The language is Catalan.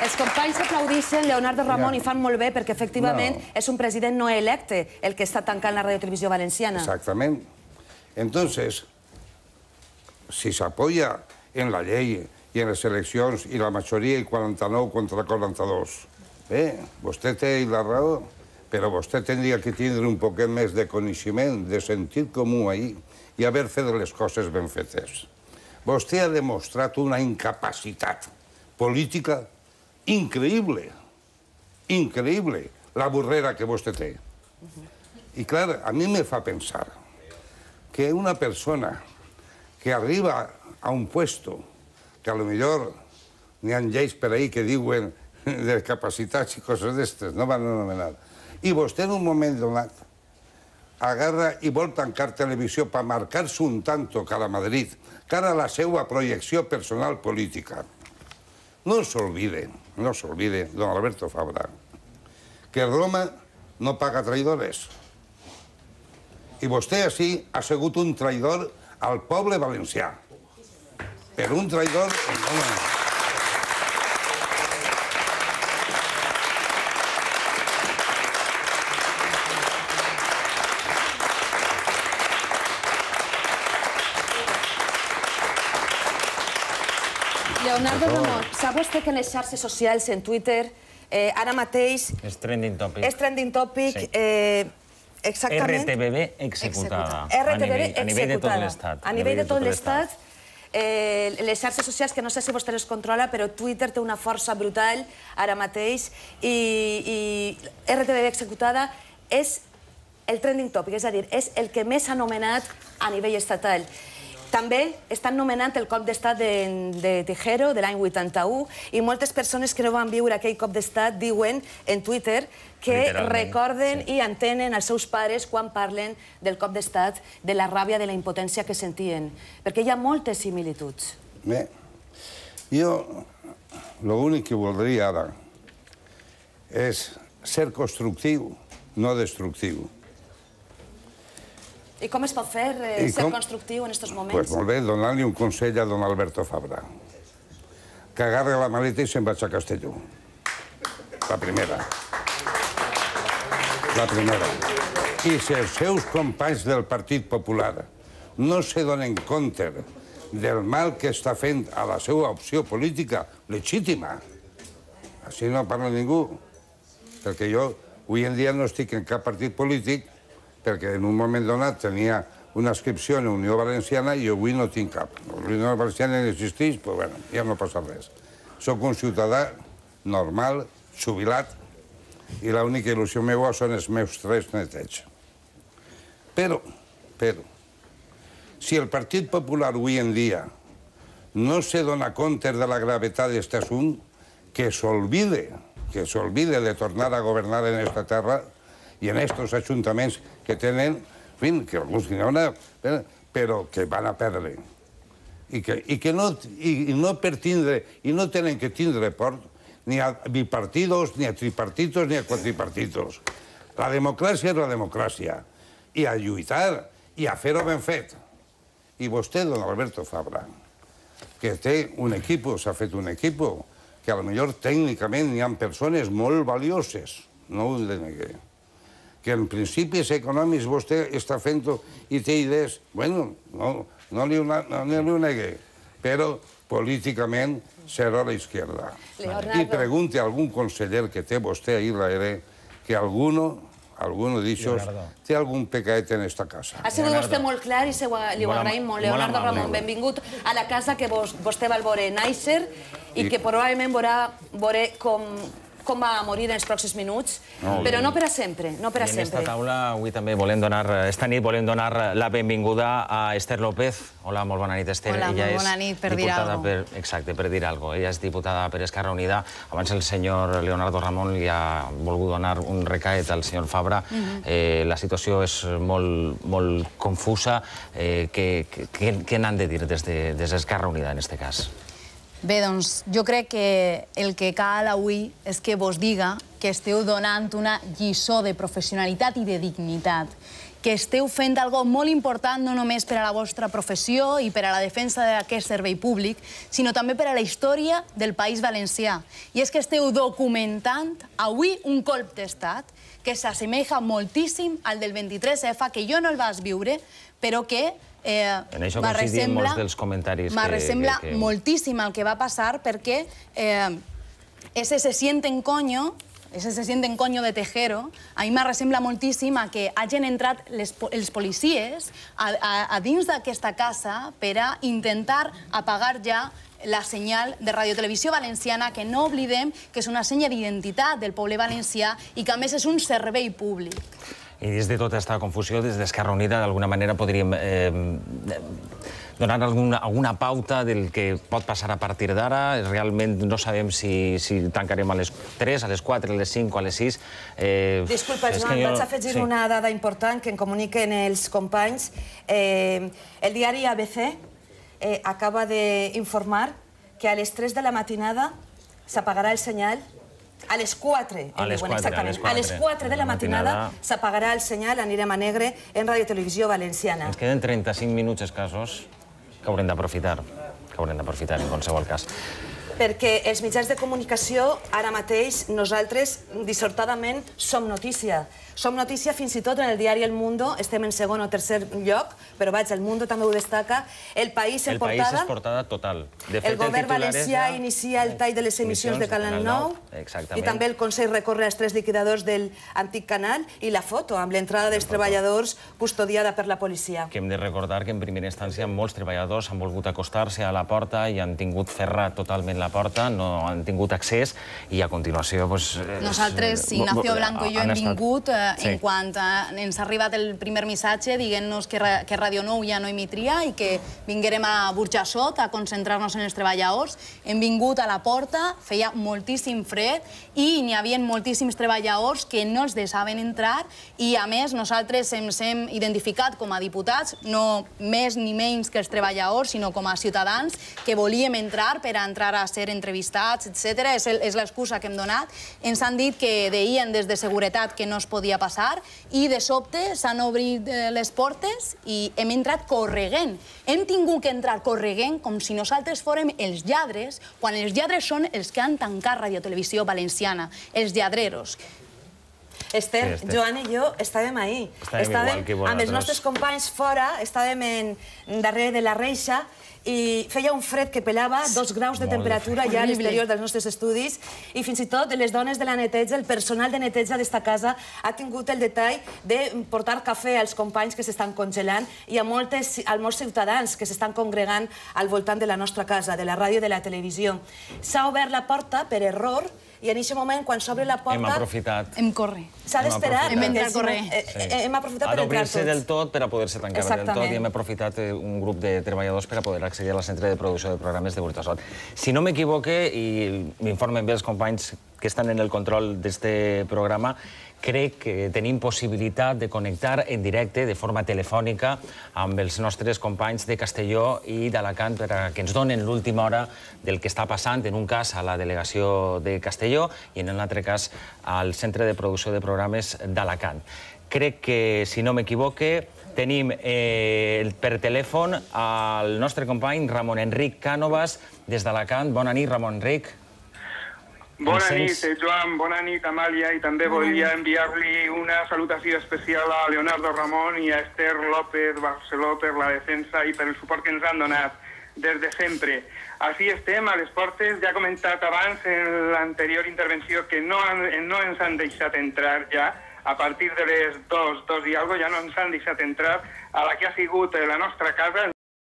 Els companys aplaudixen Leonardo Ramon i fan molt bé perquè efectivament és un president no electe el que està tancant la radiotelevisió valenciana. Exactament. Entonces, si s'apoya en la llei i en les eleccions i la majoria i 49 contra 42, bé, vostè té la raó, però vostè tindria que tindre un poquet més de coneixement, de sentit comú ahir i haver fet les coses ben fetes. Vostè ha demostrat una incapacitat política increïble, increïble, la burrera que vostè té. I clar, a mi me fa pensar que una persona que arriba a un puesto que a lo millor n'hi ha lleis per ahí que diuen de capacitats i coses d'estes, no van anomenar, i vostè en un moment donat agarra i vol tancar televisió per marcar-se un tanto cara a Madrid, cara a la seva projecció personal política. No s'olvide, don Alberto Fabra, que Roma no paga traïdores. I vostè així ha sigut un traïdor al poble valencià. Però un traïdor... Leonardo Ramon, sap vostè que en les xarxes socials, en Twitter, ara mateix... És trending topic. És trending topic, exactament... RTBB executada. RTBB executada. A nivell de tot l'Estat. A nivell de tot l'Estat. Les xarxes socials, que no sé si vostè les controla, però Twitter té una força brutal ara mateix i RTBB executada és el trending topic, és a dir, és el que més s'ha anomenat a nivell estatal. També estan nomenant el cop d'estat de Tejero, de l'any 81, i moltes persones que no van viure aquell cop d'estat diuen en Twitter que recorden i entenen els seus pares quan parlen del cop d'estat, de la ràbia, de la impotència que sentien. Perquè hi ha moltes similituds. Bé, jo l'únic que voldria ara és ser constructiu, no destructiu. I com es pot fer ser constructiu en aquests moments? Doncs molt bé, donar-li un consell a don Alberto Fabra. Que agarre la maleta i se'n vaig a Castelló. La primera. La primera. I si els seus companys del Partit Popular no se donen compte del mal que està fent a la seva opció política legítima, així no parla ningú, perquè jo avui en dia no estic en cap partit polític perquè en un moment donat tenia una inscripció en Unió Valenciana i avui no tinc cap. La Unió Valenciana no existeix, però bueno, ja no passa res. Soc un ciutadà normal, jubilat, i l'única il·lusió meva són els meus 3 netets. Però, si el Partit Popular avui en dia no se dona compte de la gravetat d'aquest assumpte, que s'olvide de tornar a governar en aquesta terra i en aquests ajuntaments que tenen, que alguns però que van a perdre. I no tenen que tindre por ni a bipartidos, ni a tripartitos, ni a quadripartitos. La democràcia és la democràcia. I a lluitar, i a fer-ho ben fet. I vostè, don Alberto Fabra, que té un equip, s'ha fet un equip, que potser tècnicament hi ha persones molt valioses, no ho negué, que en principis econòmics vostè està fent-ho i té idees, bueno, no li ho negué, però políticament serà a la izquierda. I pregunti a algun conseller que té vostè ahir l'aire que alguno d'aixòs té algun pecaet en esta casa. Ha sigut vostè molt clar i li ho agraïm molt. Leonardo Ramon, benvingut a la casa que vostè va veure néixer i que probablement veurà com va morir en els pròxims minuts, però no per a sempre, no per a sempre. I en aquesta taula avui també esta nit volem donar la benvinguda a Esther López. Hola, molt bona nit, Esther. Hola, molt bona nit, per dir alguna cosa. Exacte, per dir alguna cosa. Ella és diputada per Esquerra Unida. Abans el senyor Leonardo Ramon li ha volgut donar un recaet al senyor Fabra. La situació és molt confusa. Què n'han de dir des d'Esquerra Unida, en aquest cas? Bé, doncs jo crec que el que cal avui és que vos diga que esteu donant una lliçó de professionalitat i de dignitat, que esteu fent algo molt important no només per a la vostra professió i per a la defensa d'aquest servei públic, sinó també per a la història del País Valencià. I és que esteu documentant avui un colp d'estat que s'assemeja moltíssim al del 23F, que jo no el vaig viure, però que en això coincidim molts dels comentaris que... M'assembla moltíssim el que va passar perquè ese se sienten coño de Tejero, a mi m'assembla moltíssim a que hagin entrat els policies a dins d'aquesta casa per a intentar apagar ja la senyal de Radiotelevisió Valenciana, que no oblidem que és una senya d'identitat del poble valencià i que a més és un servei públic. I des de tota aquesta confusió, des d'Esquerra Unida, d'alguna manera podríem donar alguna pauta del que pot passar a partir d'ara. Realment no sabem si tancarem a les 3, a les 4, a les 5 o a les 6. Disculpa, Joan, vaig afegir una dada important que em comuniquen els companys. El diari ABC acaba d'informar que a les 3 de la matinada s'apagarà el senyal. A les 4, exactament. A les 4 de la matinada s'apagarà el senyal, anirem a negre en Radiotelevisió Valenciana. Ens queden 35 minuts escassos que haurem d'aprofitar en qualsevol cas. Perquè els mitjans de comunicació, ara mateix, nosaltres, dissortadament, som notícia. Som notícia fins i tot en el diari El Mundo, estem en segon o tercer lloc, però vaig, El Mundo també ho destaca. El País en portada. El País és portada total. El govern valencià inicia el tall de les emissions de Canal 9 i també el Consell recorre als 3 liquidadors del antic canal i la foto amb l'entrada dels treballadors custodiada per la policia. Que hem de recordar que en primera instància molts treballadors han volgut acostar-se a la porta i han tingut ferrat totalment la porta, no han tingut accés i a continuació... Nosaltres, Ignacio Blanco i jo, hem vingut en quan ens ha arribat el primer missatge dient-nos que Radio 9 ja no emetria i que vinguérem a Burjassot a concentrar-nos en els treballadors. Hem vingut a la porta, feia moltíssim fred i n'hi havia moltíssims treballadors que no els deixaven entrar i, a més, nosaltres ens hem identificat com a diputats, no més ni menys que els treballadors, sinó com a ciutadans que volíem entrar per a entrar a ser entrevistats, etc. És l'excusa que hem donat. Ens han dit que deien des de seguretat que no es podia passar i de sobte s'han obrit les portes i hem entrat corregent. Hem tingut que entrar corregent com si nosaltres fórem els lladres, quan els lladres són els que han tancat Radiotelevisió Valenciana, els lladreros. Esther, Joan i jo estàvem ahí. Estàvem amb els nostres companys fora, estàvem darrere de la reixa i feia un fred que pelava, 2 graus de temperatura ja a l'exterior dels nostres estudis i fins i tot les dones de la neteja, el personal de neteja d'esta casa ha tingut el detall de portar cafè als companys que s'estan congelant i a molts ciutadans que s'estan congregant al voltant de la nostra casa, de la ràdio i de la televisió. S'ha obert la porta per error i en aquest moment, quan s'obre la porta... Hem aprofitat. Hem corre. S'ha d'esperar. Hem entrat corre. Hem aprofitat per entrar tots. Ha d'obrir-se del tot per a poder-se tancar del tot i hem aprofitat un grup de treballadors per a poder accedir al centre de producció de programes de Burjassot. Si no m'equivoque, i m'informen bé els companys que estan en el control d'este programa, crec que tenim possibilitat de connectar en directe, de forma telefònica, amb els nostres companys de Castelló i d'Alacant per a que ens donen l'última hora del que està passant, en un cas a la delegació de Castelló i en un altre cas al centre de producció de programes d'Alacant. Crec que, si no m'equivoque, tenim per telèfon el nostre company Ramon Enric Cànovas des d'Alacant. Bona nit, Ramon Enric. Bona nit, Joan, bona nit, Amàlia, i també volia enviar-li una salutació especial a Leonardo Ramon i a Esther López Barceló per la defensa i per el suport que ens han donat des de sempre. Així estem a les portes. Ja he comentat abans en l'anterior intervenció que no ens han deixat entrar ja. A partir de les 2 i alguna cosa ja no ens han deixat entrar a la que ha sigut la nostra casa.